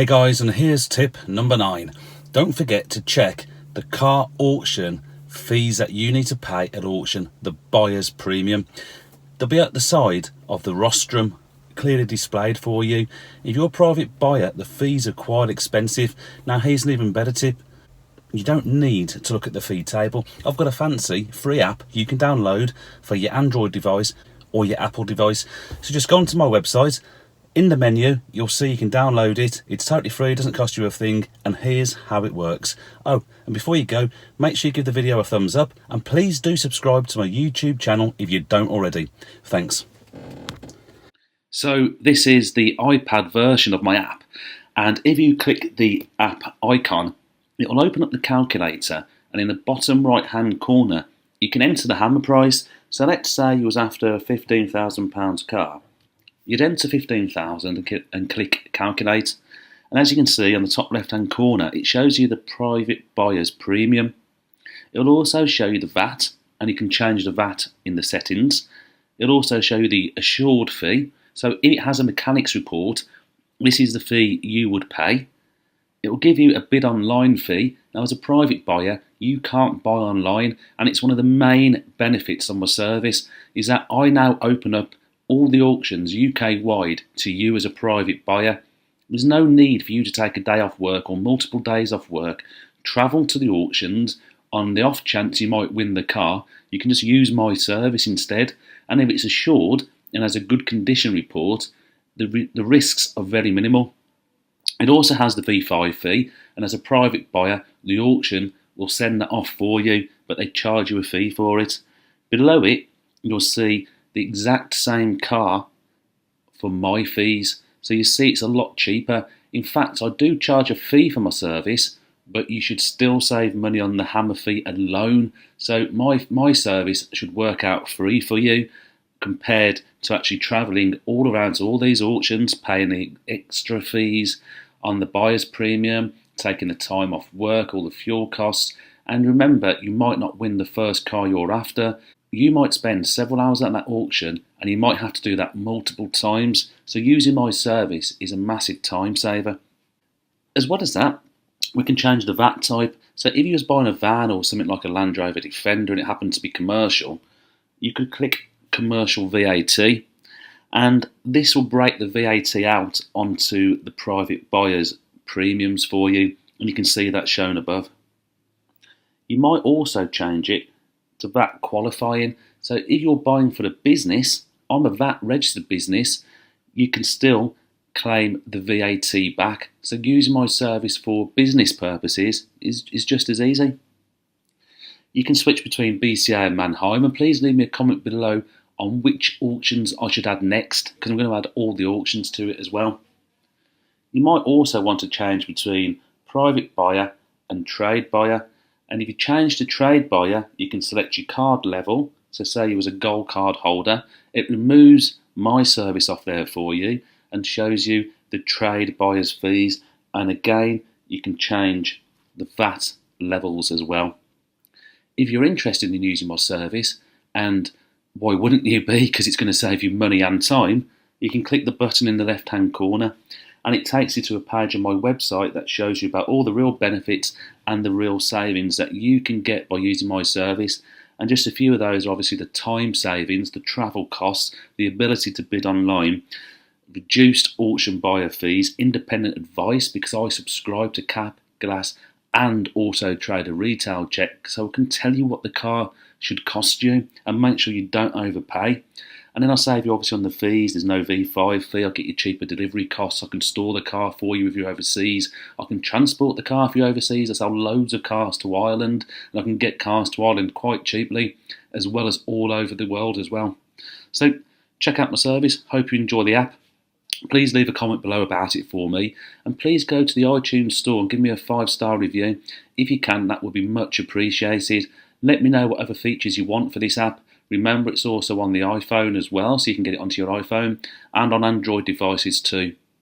Hey guys, and here's tip number 9. Don't forget to check the car auction fees that you need to pay at auction, the buyer's premium. They'll be at the side of the rostrum, clearly displayed for you. If you're a private buyer, the fees are quite expensive. Now here's an even better tip. You don't need to look at the fee table. I've got a fancy free app you can download for your Android device or your Apple device. So just go onto my website. In the menu, you'll see you can download it. It's totally free, doesn't cost you a thing, and here's how it works. Oh, and before you go, make sure you give the video a thumbs up, and please do subscribe to my YouTube channel if you don't already. Thanks. So this is the iPad version of my app, and if you click the app icon, it will open up the calculator, and in the bottom right hand corner, you can enter the hammer price. So let's say you was after a £15,000 car. You'd enter 15,000 and click calculate, and as you can see on the top left hand corner, it shows you the private buyer's premium. It will also show you the VAT, and you can change the VAT in the settings. It'll also show you the assured fee. So if it has a mechanics report, this is the fee you would pay. It will give you a bid online fee. Now as a private buyer, you can't buy online, and it's one of the main benefits of my service is that I now open up all the auctions UK-wide to you as a private buyer. There's no need for you to take a day off work or multiple days off work, travel to the auctions. On the off chance you might win the car, you can just use my service instead, and if it's assured and has a good condition report, the risks are very minimal. It also has the V5 fee, and as a private buyer, the auction will send that off for you, but they charge you a fee for it. Below it, you'll see the exact same car for my fees. So you see it's a lot cheaper. In fact, I do charge a fee for my service, but you should still save money on the hammer fee alone. So my service should work out free for you compared to actually travelling all around to all these auctions, paying the extra fees on the buyer's premium, taking the time off work, all the fuel costs. And remember, you might not win the first car you're after. You might spend several hours at that auction, and you might have to do that multiple times. So using my service is a massive time saver. As well as that, we can change the VAT type. So if you was buying a van or something like a Land Rover Defender and it happened to be commercial, you could click commercial VAT, and this will break the VAT out onto the private buyer's premiums for you, and you can see that shown above. You might also change it to VAT qualifying. So if you're buying for the business, I'm a VAT registered business, you can still claim the VAT back. So using my service for business purposes is just as easy. You can switch between BCA and Mannheim, and please leave me a comment below on which auctions I should add next, because I'm going to add all the auctions to it as well. You might also want to change between private buyer and trade buyer. And if you change to trade buyer, you can select your card level. So say you was a gold card holder, it removes my service off there for you and shows you the trade buyer's fees. And again, you can change the VAT levels as well. If you're interested in using my service, and why wouldn't you be, because it's going to save you money and time, you can click the button in the left hand corner, and it takes you to a page on my website that shows you about all the real benefits and the real savings that you can get by using my service. And just a few of those are obviously the time savings, the travel costs, the ability to bid online, reduced auction buyer fees, independent advice because I subscribe to Cap, Glass and also Trader Retail Check, so I can tell you what the car should cost you and make sure you don't overpay. And then I'll save you obviously on the fees. There's no V5 fee. I'll get you cheaper delivery costs. I can store the car for you if you're overseas. I can transport the car if you're overseas. I sell loads of cars to Ireland, and I can get cars to Ireland quite cheaply, as well as all over the world as well. So check out my service. Hope you enjoy the app. Please leave a comment below about it for me, and please go to the iTunes store and give me a 5-star review. If you can, that would be much appreciated. Let me know what other features you want for this app. Remember, it's also on the iPhone as well, so you can get it onto your iPhone and on Android devices too.